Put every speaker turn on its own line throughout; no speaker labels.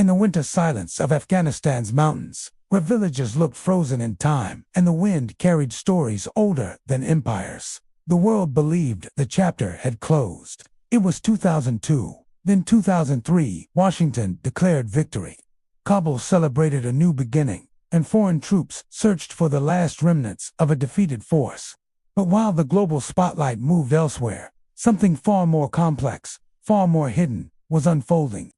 in the winter silence of Afghanistan's mountains, where villages looked frozen in time and the wind carried stories older than empires. The world believed the chapter had closed. It was 2002. Then 2003, Washington declared victory. Kabul celebrated a new beginning, and foreign troops searched for the last remnants of a defeated force. But while the global spotlight moved elsewhere, something far more complex, far more hidden, was unfolding.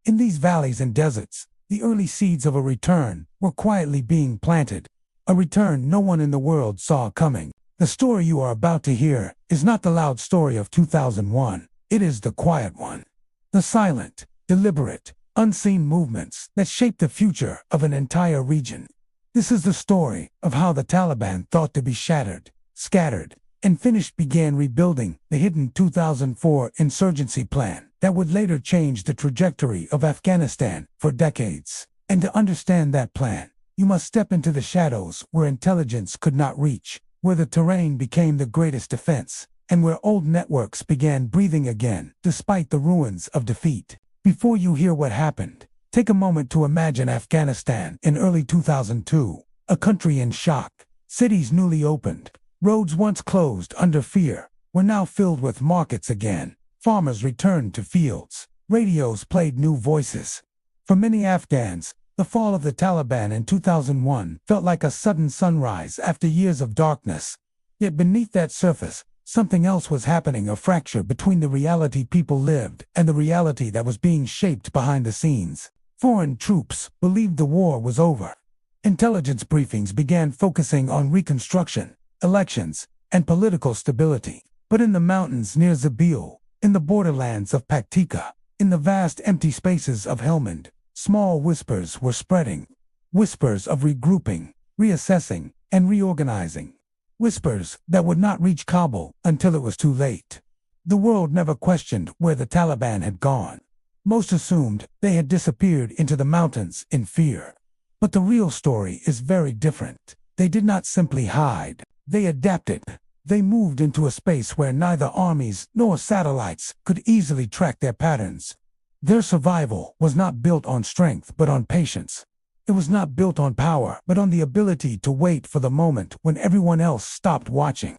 In these valleys and deserts, the early seeds of a return were quietly being planted, a return no one in the world saw coming. The story you are about to hear is not the loud story of 2001, it is the quiet one. The silent, deliberate, unseen movements that shaped the future of an entire region. This is the story of how the Taliban thought to be shattered, scattered, and finished began rebuilding the hidden 2004 Insurgency Plan that would later change the trajectory of Afghanistan for decades. And to understand that plan, you must step into the shadows where intelligence could not reach, where the terrain became the greatest defense, and where old networks began breathing again despite the ruins of defeat. Before you hear what happened, take a moment to imagine Afghanistan in early 2002, a country in shock, cities newly opened, roads once closed under fear were now filled with markets again. Farmers returned to fields. Radios played new voices. For many Afghans, the fall of the Taliban in 2001 felt like a sudden sunrise after years of darkness. Yet beneath that surface, something else was happening, a fracture between the reality people lived and the reality that was being shaped behind the scenes. Foreign troops believed the war was over. Intelligence briefings began focusing on reconstruction, elections, and political stability. But in the mountains near Zabil, in the borderlands of Paktika, in the vast empty spaces of Helmand, small whispers were spreading. Whispers of regrouping, reassessing, and reorganizing. Whispers that would not reach Kabul until it was too late. The world never questioned where the Taliban had gone. Most assumed they had disappeared into the mountains in fear. But the real story is very different. They did not simply hide. They adapted. They moved into a space where neither armies nor satellites could easily track their patterns. Their survival was not built on strength but on patience. It was not built on power but on the ability to wait for the moment when everyone else stopped watching.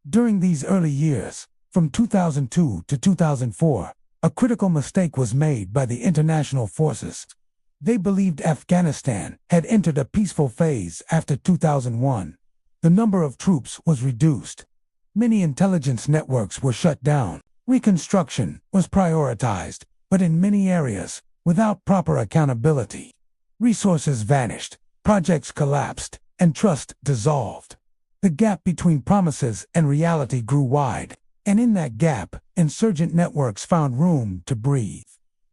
During these early years, from 2002 to 2004, a critical mistake was made by the international forces. They believed Afghanistan had entered a peaceful phase after 2001. The number of troops was reduced. Many intelligence networks were shut down. Reconstruction was prioritized, but in many areas, without proper accountability. Resources vanished, projects collapsed, and trust dissolved. The gap between promises and reality grew wide, and in that gap, insurgent networks found room to breathe.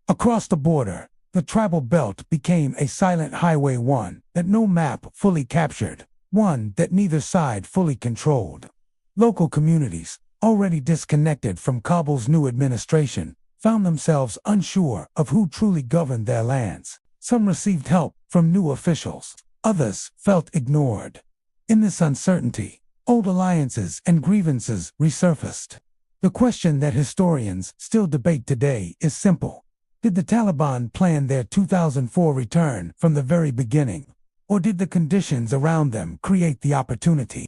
Across the border, the tribal belt became a silent highway, one that no map fully captured, one that neither side fully controlled. Local communities, already disconnected from Kabul's new administration, found themselves unsure of who truly governed their lands. Some received help from new officials. Others felt ignored. In this uncertainty, old alliances and grievances resurfaced. The question that historians still debate today is simple. Did the Taliban plan their 2004 return from the very beginning? Or did the conditions around them create the opportunity?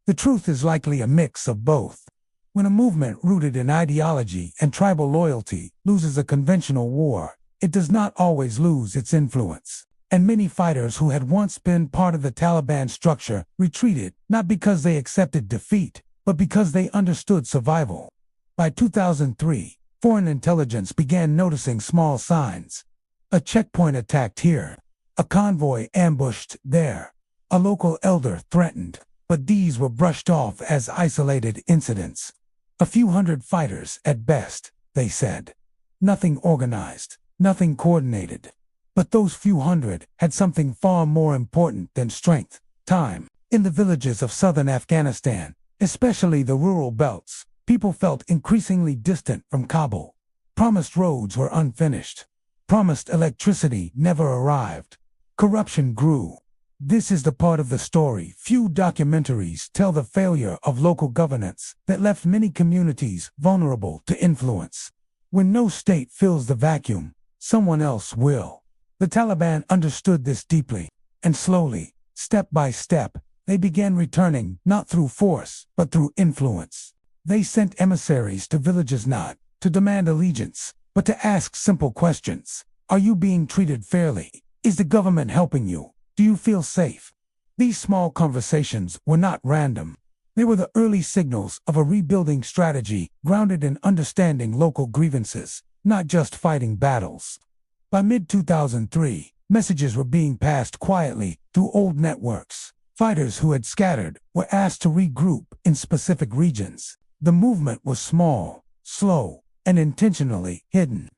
The truth is likely a mix of both. When a movement rooted in ideology and tribal loyalty loses a conventional war, it does not always lose its influence. And many fighters who had once been part of the Taliban structure retreated, not because they accepted defeat, but because they understood survival. By 2003, foreign intelligence began noticing small signs. A checkpoint attacked here, a convoy ambushed there, a local elder threatened, but these were brushed off as isolated incidents. A few hundred fighters at best, they said. Nothing organized, nothing coordinated. But those few hundred had something far more important than strength, time. In the villages of southern Afghanistan, especially the rural belts, people felt increasingly distant from Kabul. Promised roads were unfinished. Promised electricity never arrived. Corruption grew. This is the part of the story few documentaries tell, the failure of local governance that left many communities vulnerable to influence. When no state fills the vacuum, someone else will. The Taliban understood this deeply, and slowly, step by step, they began returning not through force, but through influence. They sent emissaries to villages not to demand allegiance, but to ask simple questions. Are you being treated fairly? Is the government helping you? Do you feel safe? These small conversations were not random. They were the early signals of a rebuilding strategy grounded in understanding local grievances, not just fighting battles. By mid-2003, messages were being passed quietly through old networks. Fighters who had scattered were asked to regroup in specific regions. The movement was small, slow, and intentionally hidden.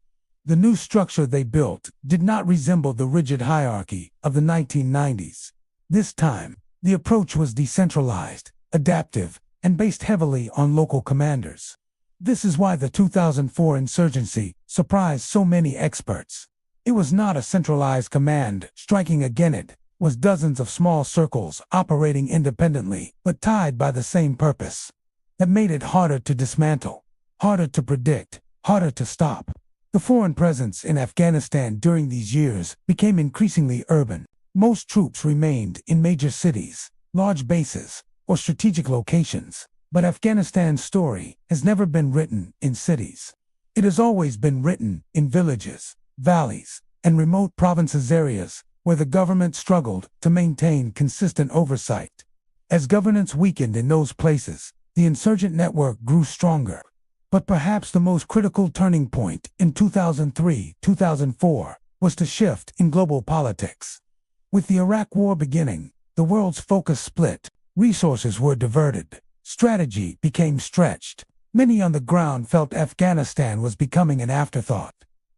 The new structure they built did not resemble the rigid hierarchy of the 1990s. This time, the approach was decentralized, adaptive, and based heavily on local commanders. This is why the 2004 insurgency surprised so many experts. It was not a centralized command striking again. It was dozens of small circles operating independently, but tied by the same purpose. That made it harder to dismantle, harder to predict, harder to stop. The foreign presence in Afghanistan during these years became increasingly urban. Most troops remained in major cities, large bases, or strategic locations. But Afghanistan's story has never been written in cities. It has always been written in villages, valleys, and remote provinces, areas where the government struggled to maintain consistent oversight. As governance weakened in those places, the insurgent network grew stronger. But perhaps the most critical turning point in 2003-2004 was the shift in global politics. With the Iraq War beginning, the world's focus split, resources were diverted, strategy became stretched. Many on the ground felt Afghanistan was becoming an afterthought.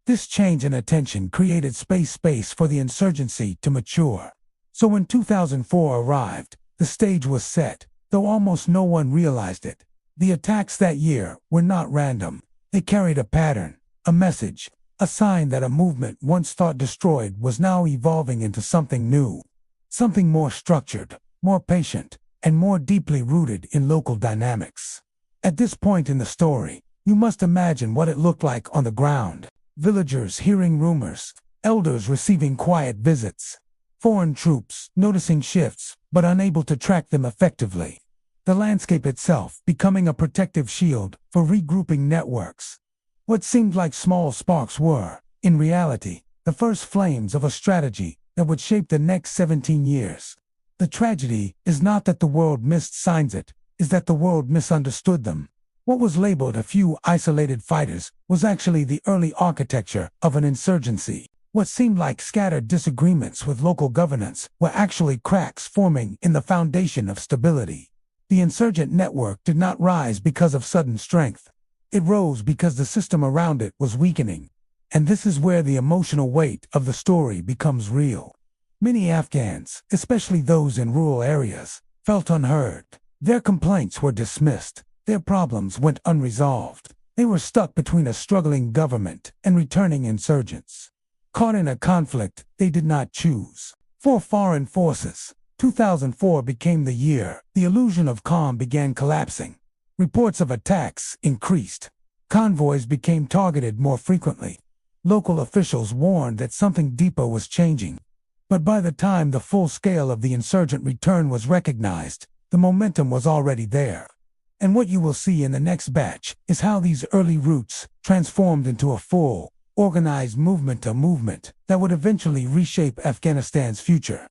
This change in attention created space for the insurgency to mature. So when 2004 arrived, the stage was set, though almost no one realized it. The attacks that year were not random. They carried a pattern, a message, a sign that a movement once thought destroyed was now evolving into something new. Something more structured, more patient, and more deeply rooted in local dynamics. At this point in the story, you must imagine what it looked like on the ground. Villagers hearing rumors, elders receiving quiet visits, foreign troops noticing shifts but unable to track them effectively. The landscape itself becoming a protective shield for regrouping networks. What seemed like small sparks were, in reality, the first flames of a strategy that would shape the next 17 years. The tragedy is not that the world missed signs, it is that the world misunderstood them. What was labeled a few isolated fighters was actually the early architecture of an insurgency. What seemed like scattered disagreements with local governance were actually cracks forming in the foundation of stability. The insurgent network did not rise because of sudden strength. It rose because the system around it was weakening. And this is where the emotional weight of the story becomes real. Many Afghans, especially those in rural areas, felt unheard. Their complaints were dismissed. Their problems went unresolved. They were stuck between a struggling government and returning insurgents. Caught in a conflict they did not choose. For foreign forces, 2004 became the year the illusion of calm began collapsing. Reports of attacks increased. Convoys became targeted more frequently. Local officials warned that something deeper was changing. But by the time the full scale of the insurgent return was recognized, the momentum was already there. And what you will see in the next batch is how these early roots transformed into a full, organized movement that would eventually reshape Afghanistan's future.